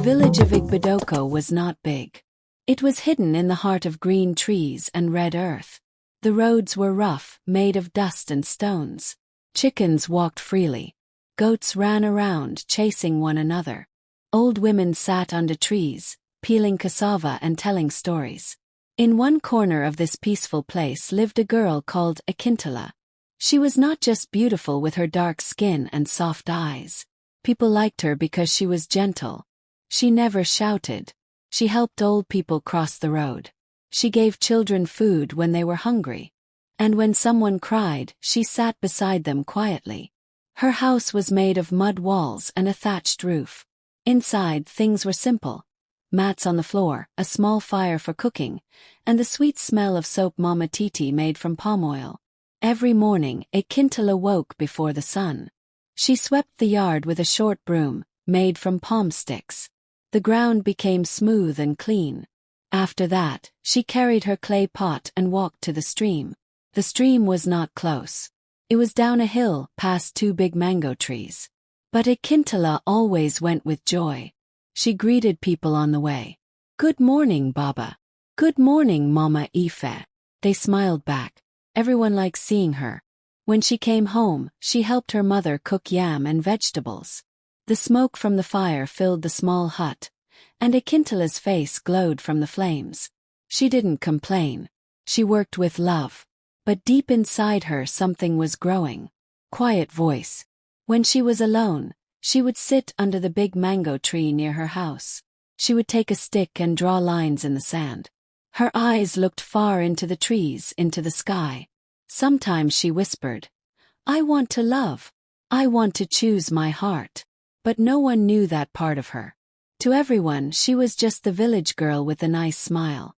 village of Igbadoko was not big. It was hidden in the heart of green trees and red earth. The roads were rough, made of dust and stones. Chickens walked freely. Goats ran around, chasing one another. Old women sat under trees, peeling cassava and telling stories. In one corner of this peaceful place lived a girl called Akintola. She was not just beautiful with her dark skin and soft eyes. People liked her because she was gentle. She never shouted. She helped old people cross the road. She gave children food when they were hungry. And when someone cried, she sat beside them quietly. Her house was made of mud walls and a thatched roof. Inside, things were simple. Mats on the floor, a small fire for cooking, and the sweet smell of soap Mama Titi made from palm oil. Every morning, Akintola woke before the sun. She swept the yard with a short broom, made from palm sticks. The ground became smooth and clean. After that, she carried her clay pot and walked to the stream. The stream was not close. It was down a hill, past 2 big mango trees. But Akintola always went with joy. She greeted people on the way. "Good morning, Baba." "Good morning, Mama Ife." They smiled back. Everyone liked seeing her. When she came home, she helped her mother cook yam and vegetables. The smoke from the fire filled the small hut, and Akintola's face glowed from the flames. She didn't complain. She worked with love. But deep inside her something was growing. Quiet voice. When she was alone, she would sit under the big mango tree near her house. She would take a stick and draw lines in the sand. Her eyes looked far into the trees, into the sky. Sometimes she whispered, "I want to love. I want to choose my heart." But no one knew that part of her. To everyone, she was just the village girl with a nice smile.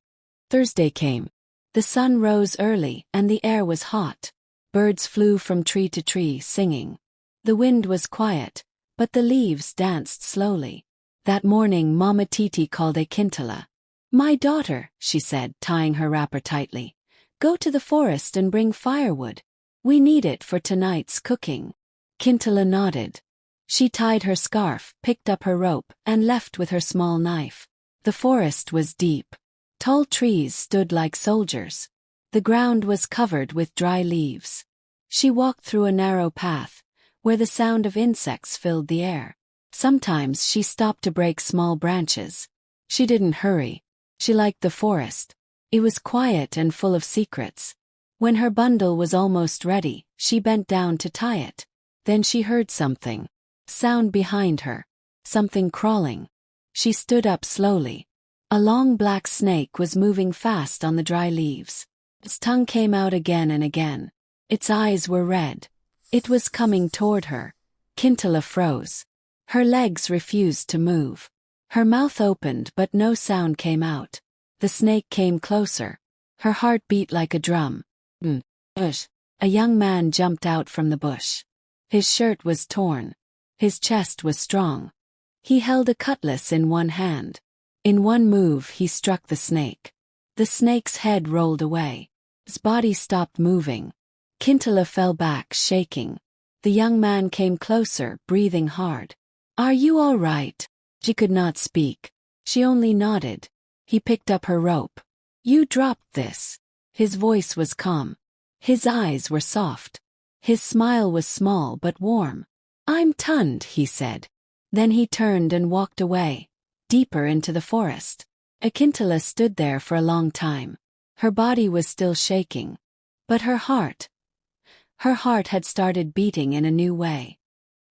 Thursday came. The sun rose early, and the air was hot. Birds flew from tree to tree, singing. The wind was quiet, but the leaves danced slowly. That morning, Mama Titi called Akintola. "My daughter," she said, tying her wrapper tightly, "go to the forest and bring firewood. We need it for tonight's cooking." Akintola nodded. She tied her scarf, picked up her rope, and left with her small knife. The forest was deep. Tall trees stood like soldiers. The ground was covered with dry leaves. She walked through a narrow path, where the sound of insects filled the air. Sometimes she stopped to break small branches. She didn't hurry. She liked the forest. It was quiet and full of secrets. When her bundle was almost ready, she bent down to tie it. Then she heard something. Sound behind her. Something crawling. She stood up slowly. A long black snake was moving fast on the dry leaves. Its tongue came out again and again. Its eyes were red. It was coming toward her. Akintola froze. Her legs refused to move. Her mouth opened but no sound came out. The snake came closer. Her heart beat like a drum. Ush! A young man jumped out from the bush. His shirt was torn. His chest was strong. He held a cutlass in one hand. In one move he struck the snake. The snake's head rolled away. His body stopped moving. Akintola fell back, shaking. The young man came closer, breathing hard. "Are you all right?" She could not speak. She only nodded. He picked up her rope. "You dropped this." His voice was calm. His eyes were soft. His smile was small but warm. "I'm stunned," he said. Then he turned and walked away, deeper into the forest. Akintola stood there for a long time. Her body was still shaking. But her heart had started beating in a new way.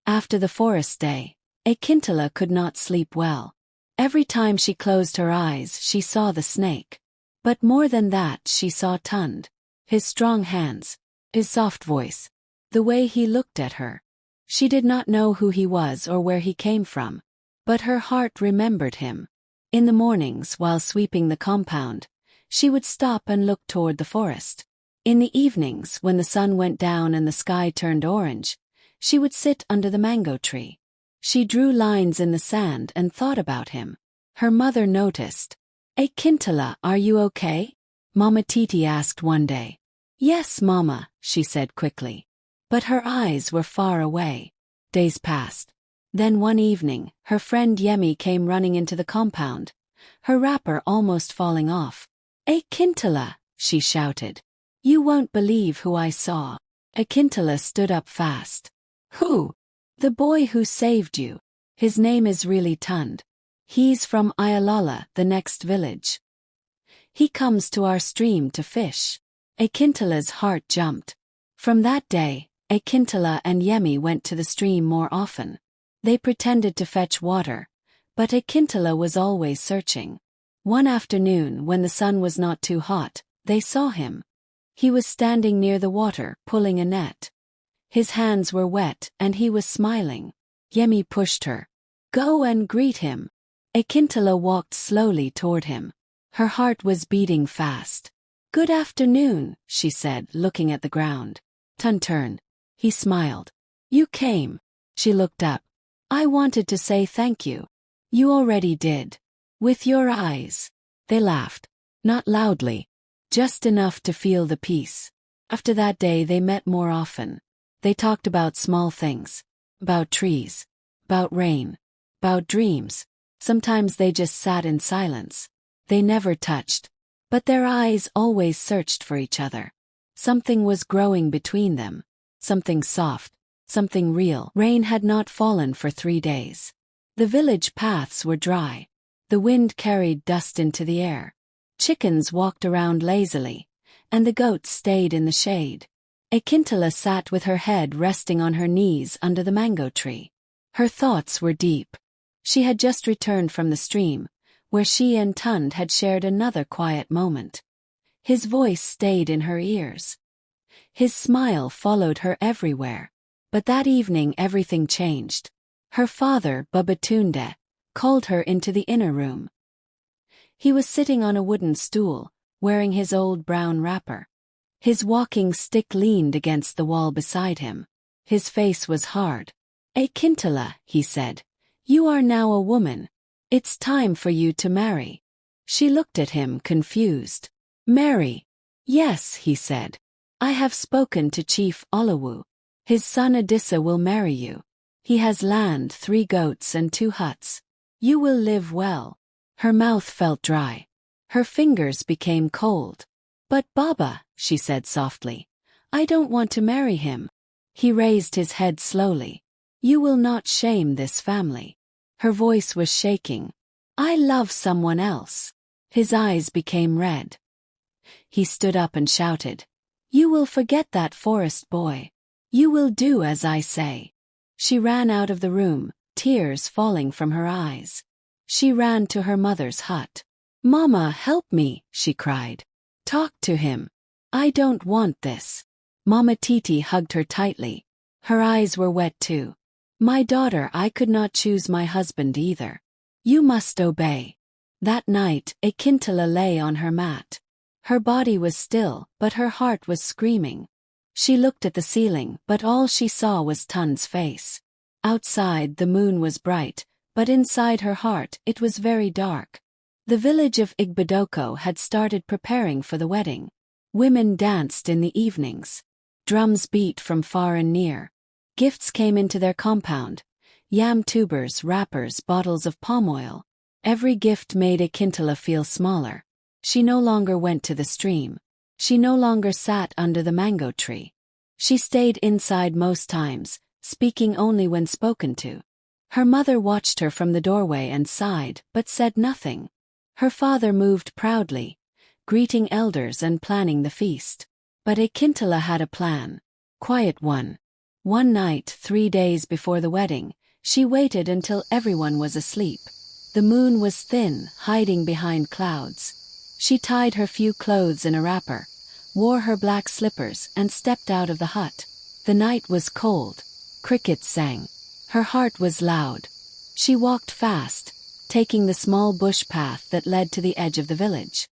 After the forest day, Akintola could not sleep well. Every time she closed her eyes, she saw the snake. But more than that, she saw Tund. His strong hands, his soft voice, the way he looked at her. She did not know who he was or where he came from. But her heart remembered him. In the mornings, while sweeping the compound, she would stop and look toward the forest. In the evenings, when the sun went down and the sky turned orange, she would sit under the mango tree. She drew lines in the sand and thought about him. Her mother noticed. "Akintola, are you okay?" Mama Titi asked one day. "Yes, Mama," she said quickly. But her eyes were far away. Days passed. Then one evening, her friend Yemi came running into the compound, her wrapper almost falling off. "Akintola," she shouted. "You won't believe who I saw." Akintola stood up fast. "Who?" "The boy who saved you. His name is really Tund. He's from Ayalala, the next village. He comes to our stream to fish." Akintola's heart jumped. From that day, Akintola and Yemi went to the stream more often. They pretended to fetch water, but Akintola was always searching. One afternoon, when the sun was not too hot, they saw him. He was standing near the water, pulling a net. His hands were wet, and he was smiling. Yemi pushed her. "Go and greet him." Akintola walked slowly toward him. Her heart was beating fast. "Good afternoon," she said, looking at the ground. Tund turned. He smiled. "You came." She looked up. "I wanted to say thank you." "You already did. With your eyes." They laughed. Not loudly. Just enough to feel the peace. After that day they met more often. They talked about small things. About trees. About rain. About dreams. Sometimes they just sat in silence. They never touched. But their eyes always searched for each other. Something was growing between them. Something soft. Something real. Rain had not fallen for 3 days. The village paths were dry. The wind carried dust into the air. Chickens walked around lazily, and the goats stayed in the shade. Akintola sat with her head resting on her knees under the mango tree. Her thoughts were deep. She had just returned from the stream, where she and Tund had shared another quiet moment. His voice stayed in her ears. His smile followed her everywhere. But that evening everything changed. Her father, Babatunde, called her into the inner room. He was sitting on a wooden stool, wearing his old brown wrapper. His walking stick leaned against the wall beside him. His face was hard. "Akintola," he said, "you are now a woman. It's time for you to marry." She looked at him, confused. "Marry?" "Yes," he said. "I have spoken to Chief Olawu. His son Adissa will marry you. He has land, 3 goats and 2 huts. You will live well." Her mouth felt dry. Her fingers became cold. "But Baba," she said softly, "I don't want to marry him." He raised his head slowly. "You will not shame this family." Her voice was shaking. "I love someone else." His eyes became red. He stood up and shouted, "You will forget that forest boy. You will do as I say." She ran out of the room, tears falling from her eyes. She ran to her mother's hut. "Mama, help me," she cried. "Talk to him. I don't want this." Mama Titi hugged her tightly. Her eyes were wet too. "My daughter, I could not choose my husband either. You must obey." That night, Akintola lay on her mat. Her body was still, but her heart was screaming. She looked at the ceiling, but all she saw was Tund's face. Outside, the moon was bright, but inside her heart, it was very dark. The village of Igbadoko had started preparing for the wedding. Women danced in the evenings. Drums beat from far and near. Gifts came into their compound. Yam tubers, wrappers, bottles of palm oil. Every gift made Akintola feel smaller. She no longer went to the stream. She no longer sat under the mango tree. She stayed inside most times, speaking only when spoken to. Her mother watched her from the doorway and sighed, but said nothing. Her father moved proudly, greeting elders and planning the feast. But Akintola had a plan. Quiet one. One night, 3 days before the wedding, she waited until everyone was asleep. The moon was thin, hiding behind clouds. She tied her few clothes in a wrapper, wore her black slippers, and stepped out of the hut. The night was cold. Crickets sang. Her heart was loud. She walked fast, taking the small bush path that led to the edge of the village.